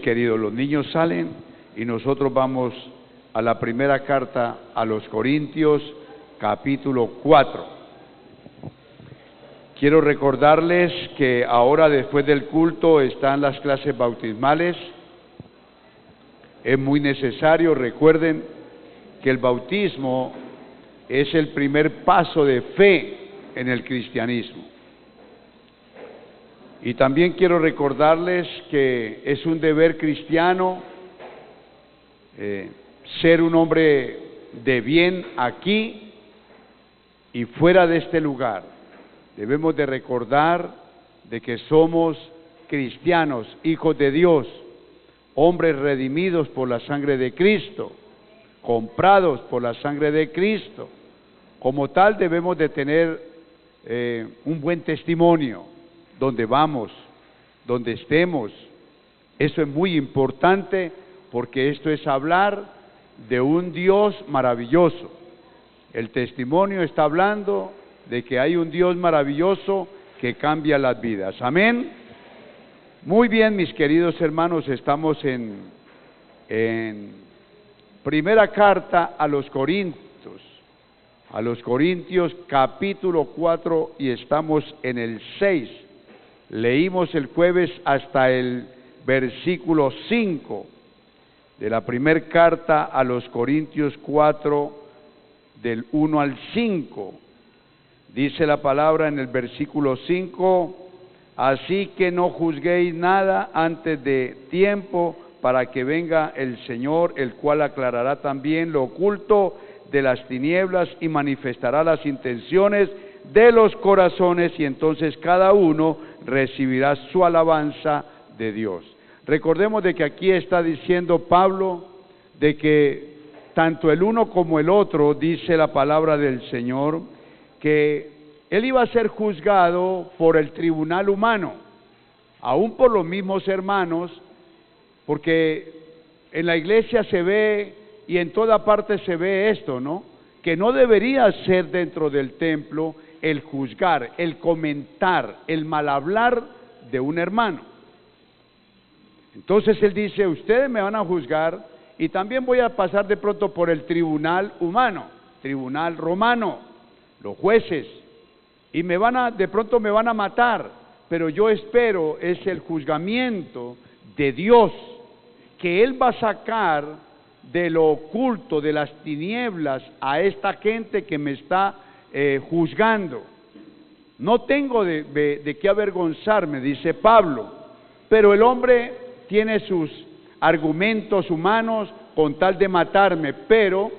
Queridos, los niños salen y nosotros vamos a la primera carta a los Corintios, capítulo 4. Quiero recordarles que ahora, después del culto, están las clases bautismales. Es muy necesario, recuerden que el bautismo es el primer paso de fe en el cristianismo. Y también quiero recordarles que es un deber cristiano ser un hombre de bien aquí y fuera de este lugar. Debemos de recordar de que somos cristianos, hijos de Dios, hombres redimidos por la sangre de Cristo, comprados por la sangre de Cristo. Como tal debemos de tener un buen testimonio donde vamos, donde estemos. Eso es muy importante porque esto es hablar de un Dios maravilloso. El testimonio está hablando de que hay un Dios maravilloso que cambia las vidas. Amén. Muy bien, mis queridos hermanos, estamos en primera carta a los Corintios capítulo 4 y estamos en el 6. Leímos el jueves hasta el versículo 5 de la primera carta a los Corintios 4, del 1 al 5. Dice la palabra en el versículo 5: así que no juzguéis nada antes de tiempo, para que venga el Señor, el cual aclarará también lo oculto de las tinieblas y manifestará las intenciones de los corazones, y entonces cada uno recibirá su alabanza de Dios. Recordemos de que aquí está diciendo Pablo de que tanto el uno como el otro, dice la palabra del Señor, que él iba a ser juzgado por el tribunal humano, aún por los mismos hermanos, porque en la iglesia se ve y en toda parte se ve esto, ¿no? Que no debería ser dentro del templo el juzgar, el comentar, el mal hablar de un hermano. Entonces él dice: ustedes me van a juzgar y también voy a pasar de pronto por el tribunal humano, tribunal romano, los jueces, y de pronto me van a matar, pero yo espero es el juzgamiento de Dios, que Él va a sacar de lo oculto, de las tinieblas, a esta gente que me está juzgando. No tengo de qué avergonzarme, dice Pablo, pero el hombre tiene sus argumentos humanos con tal de matarme, pero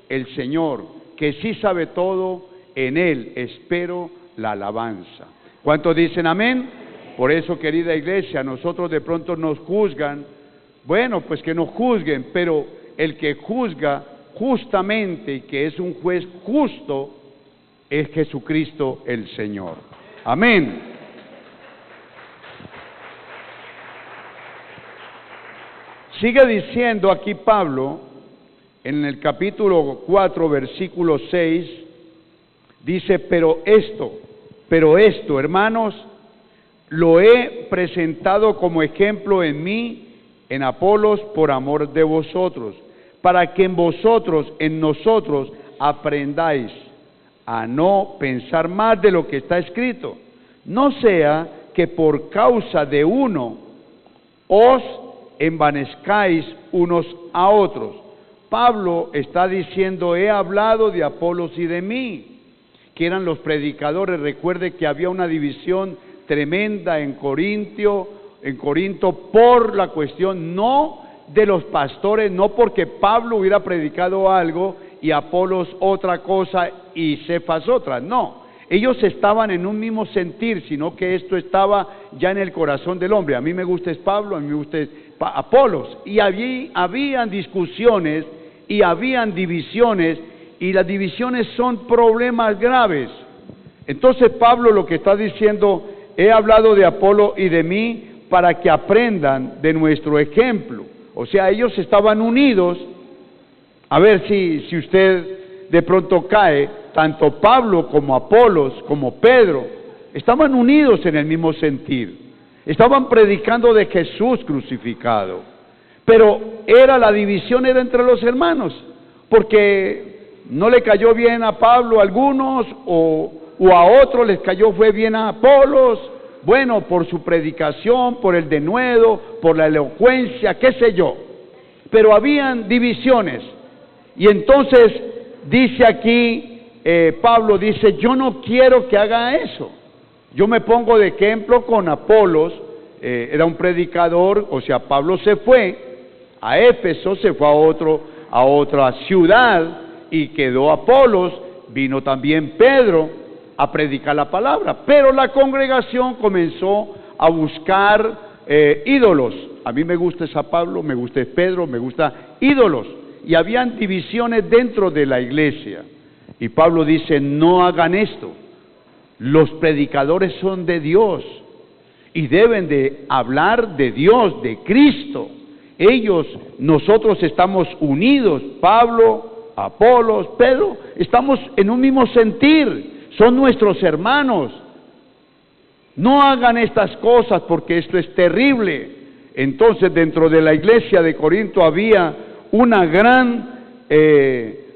el Señor, que sí sabe todo, en Él espero la alabanza. ¿Cuántos dicen amén? Por eso, querida iglesia, nosotros de pronto nos juzgan. Bueno, pues que nos juzguen, pero el que juzga justamente y que es un juez justo es Jesucristo el Señor. Amén. Sigue diciendo aquí Pablo en el capítulo 4, versículo 6, dice: pero esto, hermanos, lo he presentado como ejemplo en mí, en Apolos, por amor de vosotros, para que en nosotros aprendáis a no pensar más de lo que está escrito, no sea que por causa de uno os envanezcáis unos a otros. Pablo está diciendo: he hablado de Apolos y de mí, que eran los predicadores. Recuerde que había una división tremenda en Corinto por la cuestión no de los pastores, no porque Pablo hubiera predicado algo y Apolos otra cosa y Cefas otra, no. Ellos estaban en un mismo sentir, sino que esto estaba ya en el corazón del hombre. A mí me gusta es Pablo, a mí me gusta es Apolos. Y allí habían discusiones y habían divisiones, y las divisiones son problemas graves. Entonces Pablo lo que está diciendo: he hablado de Apolo y de mí para que aprendan de nuestro ejemplo. O sea, ellos estaban unidos. A ver si usted de pronto cae, tanto Pablo como Apolos como Pedro estaban unidos en el mismo sentir. Estaban predicando de Jesús crucificado. Pero la división era entre los hermanos, porque no le cayó bien a Pablo a algunos, o a otros les cayó fue bien a Apolos, bueno, por su predicación, por el denuedo, por la elocuencia, qué sé yo. Pero habían divisiones. Y entonces dice aquí, Pablo dice, yo no quiero que haga eso. Yo me pongo de ejemplo con Apolos, era un predicador, o sea, Pablo se fue a Éfeso, se fue a otra ciudad y quedó Apolos, vino también Pedro a predicar la palabra, pero la congregación comenzó a buscar ídolos. A mí me gusta esa Pablo, me gusta Pedro, me gusta ídolos, y habían divisiones dentro de la iglesia, y Pablo dice, no hagan esto, los predicadores son de Dios, y deben de hablar de Dios, de Cristo. Nosotros estamos unidos, Pablo, Apolos, Pedro, estamos en un mismo sentir, son nuestros hermanos. No hagan estas cosas porque esto es terrible. Entonces, dentro de la iglesia de Corinto había una gran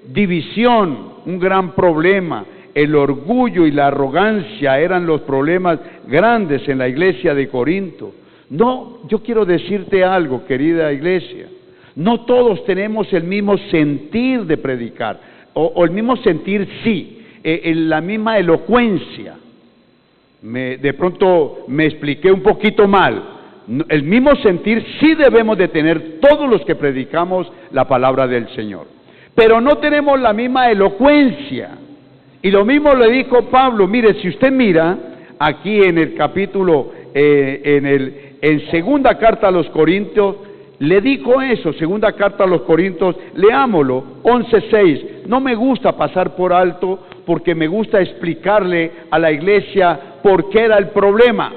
división, un gran problema. El orgullo y la arrogancia eran los problemas grandes en la iglesia de Corinto. No, yo quiero decirte algo, querida iglesia. No todos tenemos el mismo sentir de predicar, o el mismo sentir, sí, la misma elocuencia. De pronto me expliqué un poquito mal. El mismo sentir sí debemos de tener todos los que predicamos la palabra del Señor, pero no tenemos la misma elocuencia. Y lo mismo le dijo Pablo. Mire, si usted mira aquí en el capítulo, en segunda carta a los Corintios, le dijo eso, segunda carta a los Corintios, leámoslo, 11:6. No me gusta pasar por alto, porque me gusta explicarle a la iglesia por qué era el problema.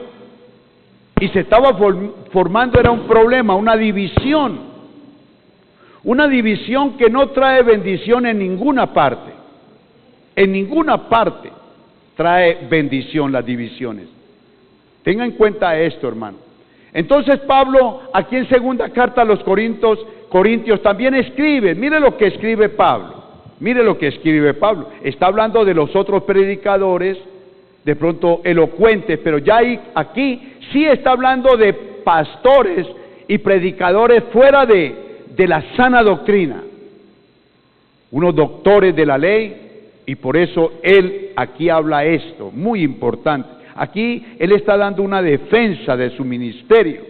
Y se estaba formando, era un problema, una división que no trae bendición en ninguna parte. En ninguna parte trae bendición las divisiones. Tenga en cuenta esto, hermano. Entonces Pablo, aquí en segunda carta a los Corintios también escribe. Mire lo que escribe Pablo. Mire lo que escribe Pablo. Está hablando de los otros predicadores, de pronto elocuentes, pero ya aquí sí está hablando de pastores y predicadores fuera de la sana doctrina. Unos doctores de la ley. Y por eso él aquí habla esto, muy importante. Aquí él está dando una defensa de su ministerio.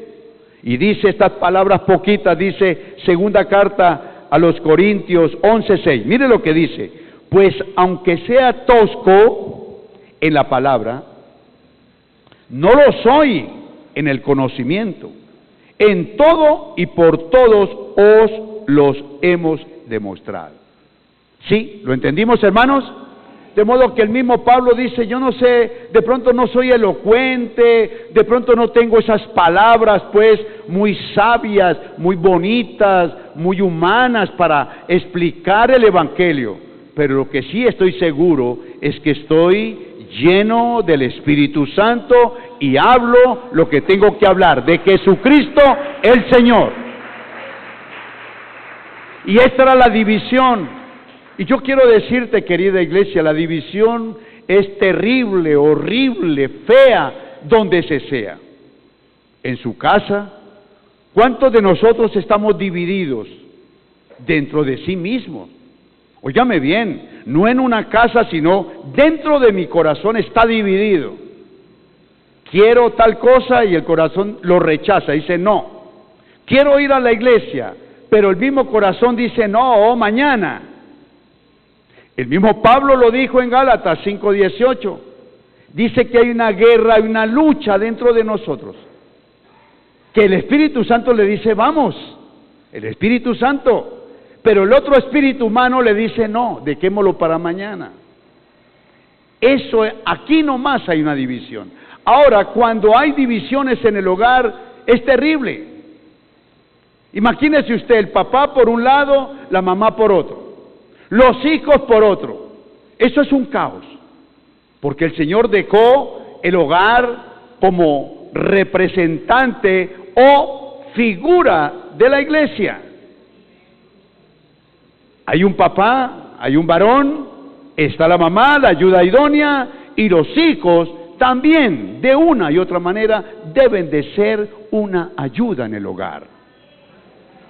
Y dice estas palabras poquitas, dice segunda carta a los Corintios 11:6. Mire lo que dice. Pues aunque sea tosco en la palabra, no lo soy en el conocimiento. En todo y por todos os los hemos demostrado. ¿Sí? ¿Lo entendimos, hermanos? De modo que el mismo Pablo dice, yo no sé, de pronto no soy elocuente, de pronto no tengo esas palabras pues muy sabias, muy bonitas, muy humanas para explicar el Evangelio, pero lo que sí estoy seguro es que estoy lleno del Espíritu Santo y hablo lo que tengo que hablar, de Jesucristo el Señor. Y esta era la división. Y yo quiero decirte, querida iglesia, la división es terrible, horrible, fea, donde se sea. En su casa, ¿cuántos de nosotros estamos divididos dentro de sí mismos? Óigame bien, no en una casa, sino dentro de mi corazón está dividido. Quiero tal cosa y el corazón lo rechaza, dice no. Quiero ir a la iglesia, pero el mismo corazón dice no, mañana. El mismo Pablo lo dijo en Gálatas 5:18. Dice que hay una guerra, hay una lucha dentro de nosotros. Que el Espíritu Santo le dice, vamos, el Espíritu Santo. Pero el otro espíritu humano le dice, no, dejémoslo para mañana. Eso, aquí nomás hay una división. Ahora, cuando hay divisiones en el hogar, es terrible. Imagínese usted, el papá por un lado, la mamá por otro. Los hijos por otro. Eso es un caos, porque el Señor dejó el hogar como representante o figura de la iglesia. Hay un papá, hay un varón, está la mamá, la ayuda idónea, y los hijos también, de una y otra manera, deben de ser una ayuda en el hogar.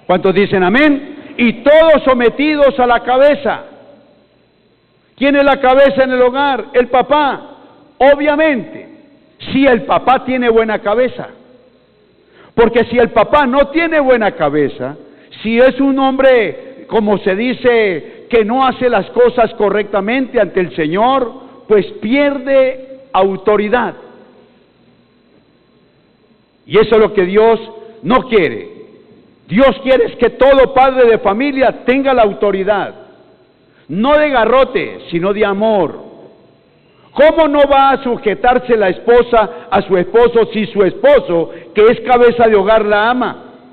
¿Cuántos dicen amén? Y todos sometidos a la cabeza. ¿Quién es la cabeza en el hogar? El papá. Obviamente, si el papá tiene buena cabeza. Porque si el papá no tiene buena cabeza, si es un hombre, como se dice, que no hace las cosas correctamente ante el Señor, pues pierde autoridad. Y eso es lo que Dios no quiere. Dios quiere es que todo padre de familia tenga la autoridad, no de garrote, sino de amor. ¿Cómo no va a sujetarse la esposa a su esposo si su esposo, que es cabeza de hogar, la ama?